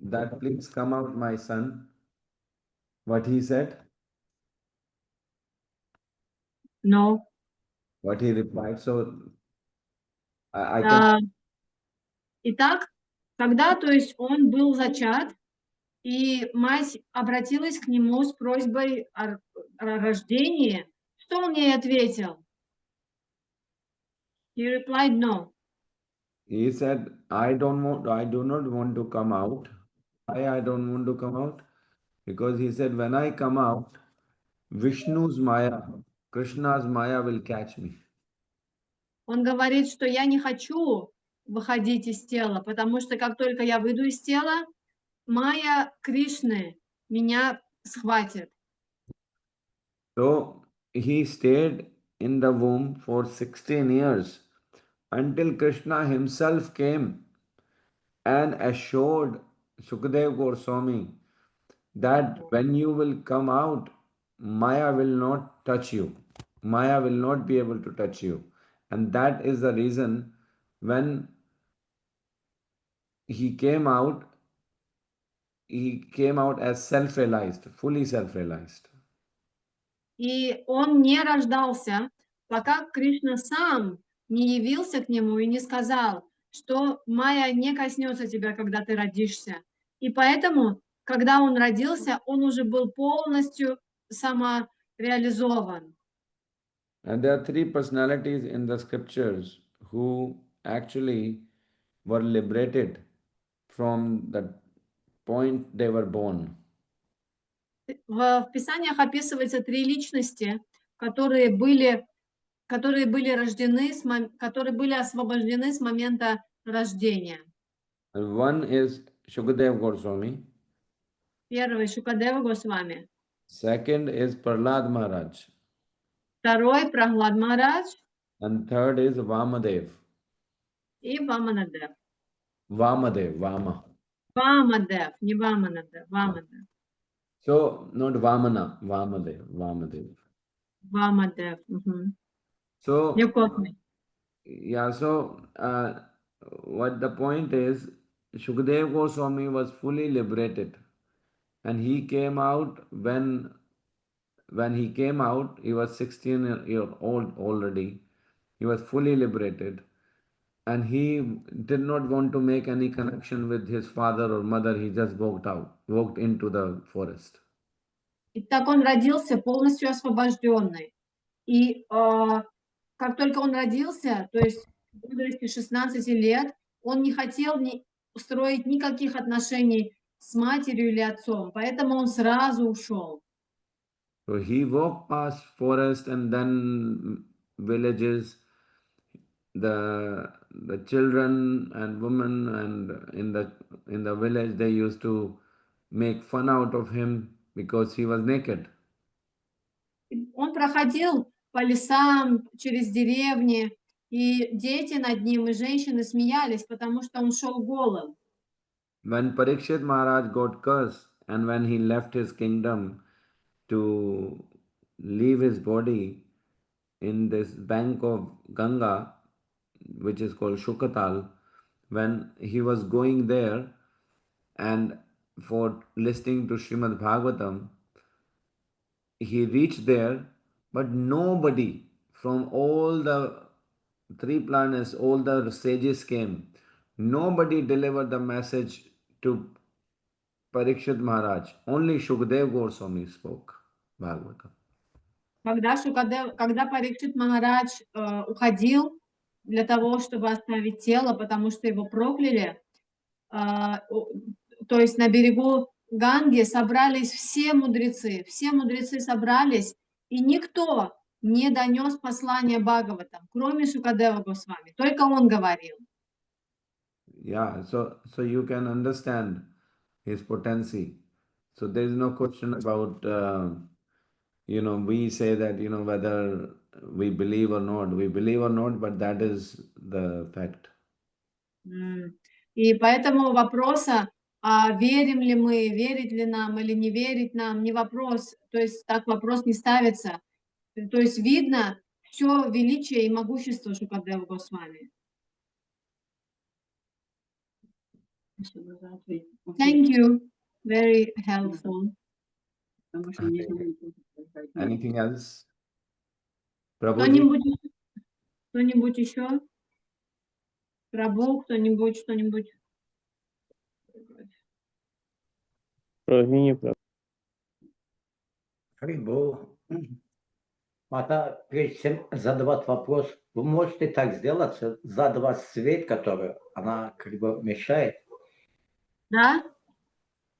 A: that, please come out, my son, what he said?
B: Но
A: What he replied. So I can.
B: итак, когда, то есть, он был зачат, и мать обратилась к нему с просьбой о рождении, что он ей ответил? He replied no.
A: He said, I do not want to come out. Why I don't want to come out? Because he said, when I come out, Vishnu's Maya, Krishna's Maya will catch me.
B: Он говорит, что я не хочу выходить из тела, потому что как только я выйду из тела, Майя Кришны меня схватит.
A: So he stayed in the womb for 16 years until Krishna himself came and assured Sukadev Goswami that when you will come out, Maya will not touch you. Maya will not be able to touch you. And that is the reason when he came out as self-realized, fully self-realized.
B: И он не рождался, пока Кришна сам не явился к нему и не сказал, что Майя не коснется тебя, когда ты родишься. И поэтому, когда он родился, он уже был полностью самореализован.
A: And there are three personalities in the scriptures who actually were liberated from the point they were born.
B: В Писаниях описывается 3 личности, которые были рождены, которые были освобождены с момента рождения.
A: One is Shukadev Goswami.
B: Первый — Шукадева Госвами.
A: Second is Prahlad Maharaj.
B: Второй — Прахлад Махарадж
A: And third is Vamadev.
B: и Ваманадев.
A: Vamadev, Vama.
B: Вамадев, не Ваманадев, Вамадев.
A: So, not Vamana, Vamadev, Vamadev.
B: Вамадев. Угу.
A: So,
B: Некотный.
A: yeah, so what the point is, Shukadev Goswami was fully liberated. And he came out when he came out, he was 16 years old already. He was fully liberated. And he did not want to make any connection with his father or mother. He just walked into the forest.
B: И так он родился полностью освобожденный. И как только он родился, то есть в возрасте 16 лет, он не хотел строить никаких отношений с матерью или отцом, поэтому он сразу ушел.
A: So he walked past forest and then villages. The children and women and in the village they used to make fun out of him because he was naked.
B: Он проходил по лесам, через деревни, и дети над ним, и женщины смеялись, потому что он шел голым.
A: When Parikshit Maharaj got cursed and when he left his kingdom to leave his body in this bank of Ganga, which is called Shukatal, when he was going there and for listening to Srimad Bhagavatam, he reached there, but nobody from all the 3 planets, all the sages came. Nobody delivered the message to Parikshit Maharaj. Only Shukdev Goswami spoke Bhagavatam.
B: Когда Парикшит Махарадж уходил для того, чтобы оставить тело, потому что его прокляли, то есть на берегу Ганги собрались все мудрецы собрались, и никто не донес послание Бхагаватам, кроме Шукадева Госвами, только он говорил.
A: Yeah, so you can understand his potency. So there is no question about, we say that, whether we believe or not, but that is the fact.
B: И поэтому вопроса, верим ли мы, верить ли нам или не верить нам, не вопрос, то есть так вопрос не ставится. То есть видно все величие и могущество Шукадева Госвами. Thank you. Very helpful.
A: Anything else? Prabhu?
B: Кто-нибудь еще? Прабху, кто-нибудь, что-нибудь?
D: Прабху. Мата, прежде чем задавать вопрос, вы можете так сделать, задавать свет, который она как бы мешает.
B: Да?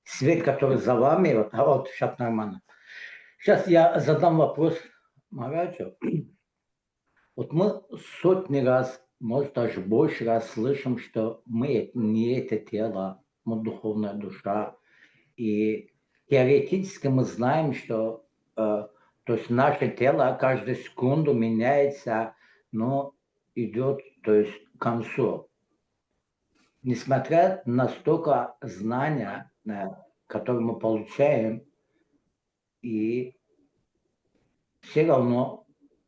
D: Свет, который за вами, вот сейчас нормально. Сейчас я задам вопрос Махараджу. Вот мы сотни раз, может даже больше раз слышим, что мы не это тело, мы духовная душа. И теоретически мы знаем, что то есть наше тело каждую секунду меняется, но идет, то есть к концу. Несмотря на столько знания, которые мы получаем, и все равно,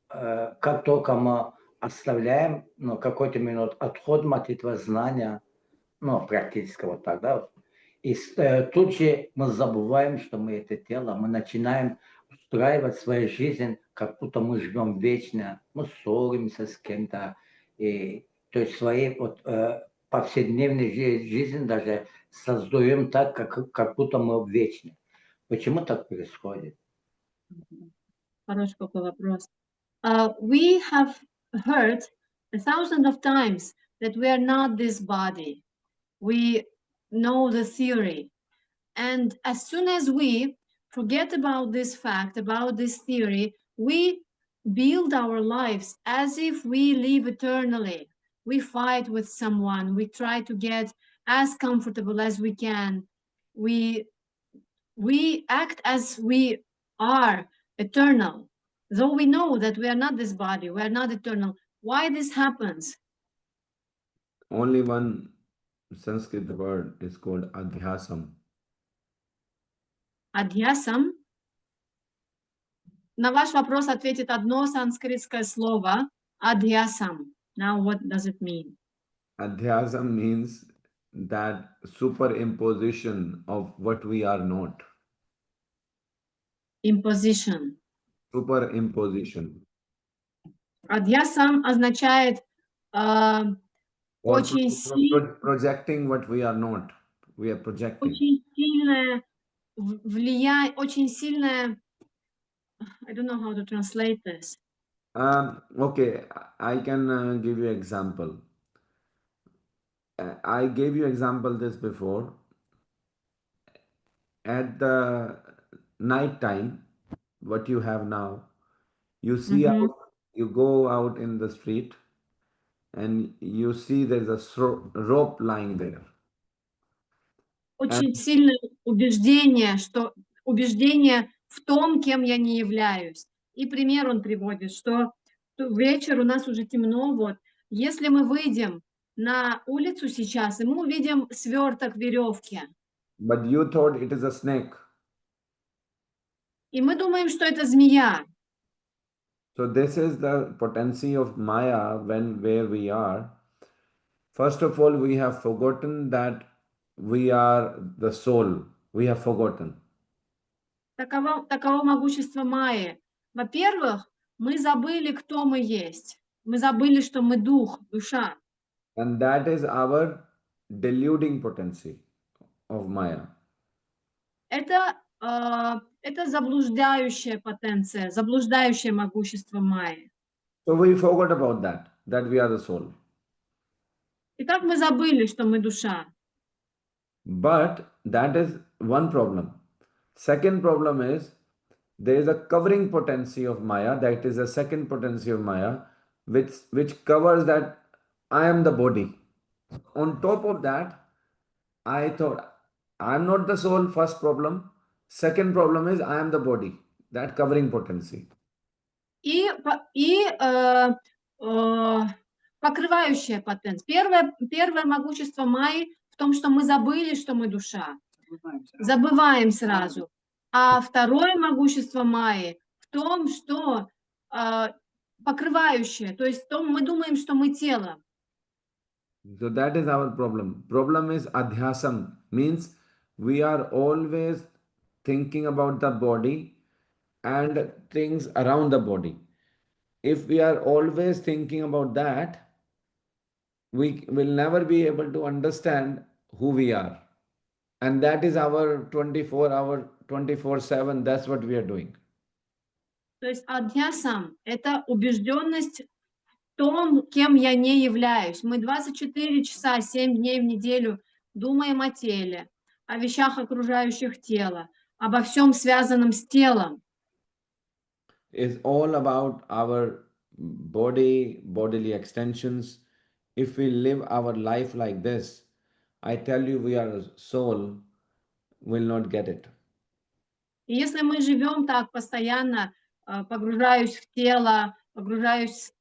D: как только мы оставляем какой-то минут, отходим от этого знания, практически вот так, да, и тут же мы забываем, что мы это тело, мы начинаем устраивать свою жизнь, как будто мы живем вечно, мы ссоримся с кем-то, и то есть своей повседневной жизни даже создаем так, как будто мы вечны. Почему так происходит?
B: Хороший какой вопрос. We have heard 1,000 of times that we are not this body. We know the theory. And as soon as we forget about this fact, about this theory. We build our lives as if we live eternally. We fight with someone. We try to get as comfortable as we can. We act as we are eternal, though we know that we are not this body, we are not eternal. Why this happens?
A: Only one Sanskrit word is called adhyasam.
B: Адьясам. На ваш вопрос ответит одно санскритское слово адьясам. Now what does it mean?
A: Adhyasam means that superimposition of what we are not.
B: Imposition.
A: Superimposition.
B: Адьясам означает
A: Or
B: очень
A: projecting what we are not. We are projecting.
B: очень сильное влияние, очень сильное. I don't know how to translate this.
A: Okay, I can give you example. I gave you example this before. At the night time, what you have now, you see out, you go out in the street and you see there's a rope lying there.
B: Очень сильное убеждение, что убеждение в том, кем я не являюсь. И пример он приводит, что вечер у нас уже темно, вот. Если мы выйдем на улицу сейчас, и мы увидим сверток веревки.
A: But you thought it is a snake.
B: И мы думаем, что это змея.
A: So this is the potency of Maya where we are. First of all, we have forgotten that we are the soul. We have forgotten.
B: Таково могущество Майи. Во-первых, мы забыли, кто мы есть. Мы забыли, что мы дух, душа.
A: And that is our deluding potency of Maya.
B: Это заблуждающая потенция, заблуждающее могущество Майи.
A: So we forgot about that we are the soul.
B: Итак, мы забыли, что мы душа.
A: But that is one problem. Second problem is there is a covering potency of Maya, that is a second potency of Maya, which covers that I am the body. On top of that, I thought I am not the soul, first problem. Second problem is I am the body, that covering potency.
B: И покрывающая потенция. Первое могущество Майи в том, что мы забыли, что мы душа. Забываем сразу. А второе могущество Майи в том, что покрывающее, то есть мы думаем, что мы тело.
A: So that is our problem. Problem is adhyasam, means we are always thinking about the body and things around the body. If we are always thinking about that, we will never be able to understand who we are. And that is our 24-hour, 24/7, that's what we are doing.
B: То есть адьясам – это убежденность в том, кем я не являюсь. Мы 24 часа, 7 дней в неделю думаем о теле, о вещах, окружающих тело, обо всем, связанном с телом.
A: It's all about our bodily extensions. If we live our life like this, I tell you, we are a soul, will not get it.
B: И если мы живем так постоянно, погружаясь в тело, погружаясь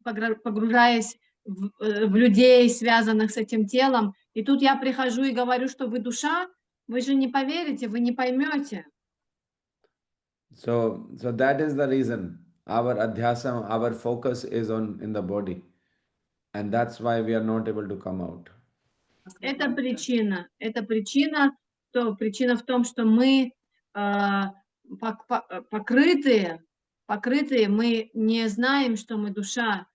B: в людей, связанных с этим телом, и тут я прихожу и говорю, что вы душа, вы же не поверите, вы не поймете.
A: So that is the reason our adhyasam, our focus is in the body, and that's why we are not able to come out.
B: Это причина в том, что мы покрытые, мы не знаем, что мы душа.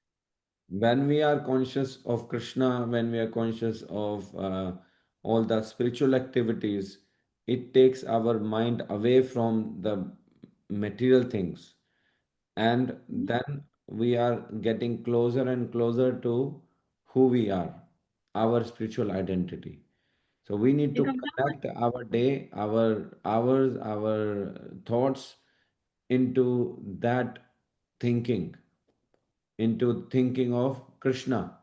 A: When we are conscious of Krishna, when we are conscious of all the spiritual activities, it takes our mind away from the material things. And then we are getting closer and closer to who we are, our spiritual identity. So we need
B: И
A: to
B: когда
A: connect our day, our hours, our thoughts into that thinking, into thinking of Krishna.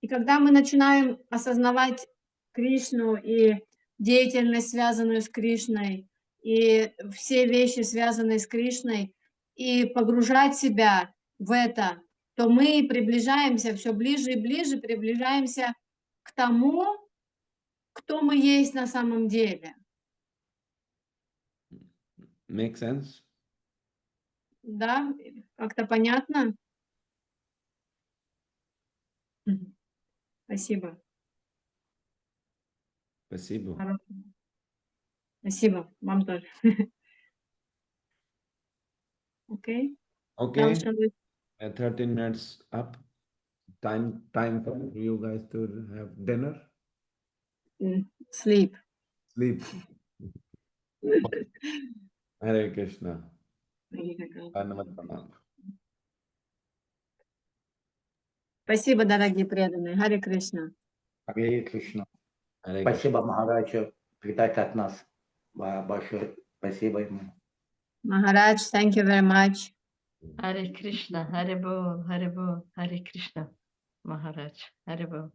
B: И когда мы начинаем осознавать Кришну и деятельность, связанную с Кришной, и все вещи, связанные с Кришной, и погружать себя в это, то мы приближаемся все ближе и ближе, приближаемся к тому, кто мы есть на самом деле.
A: Make sense?
B: Да? Как-то понятно? Мгм. Спасибо.
A: Спасибо.
B: Хорошего. Спасибо. Вам тоже. Окей? Now
A: Okay,
B: shall we
A: 13 minutes up. Time for you guys to have dinner,
B: sleep?
A: sleep. Hare Krishna. Dhanyavad pranam.
B: Спасибо, дорогие преданные. Харе Кришна.
D: Харе Кришна.
A: Hare Krishna.
D: Спасибо, Махараджу. Передать от нас. Большое спасибо ему.
B: Maharaj, thank you very much.
E: Hare Krishna, Hare Krishna, Maharaj, Hare Bol.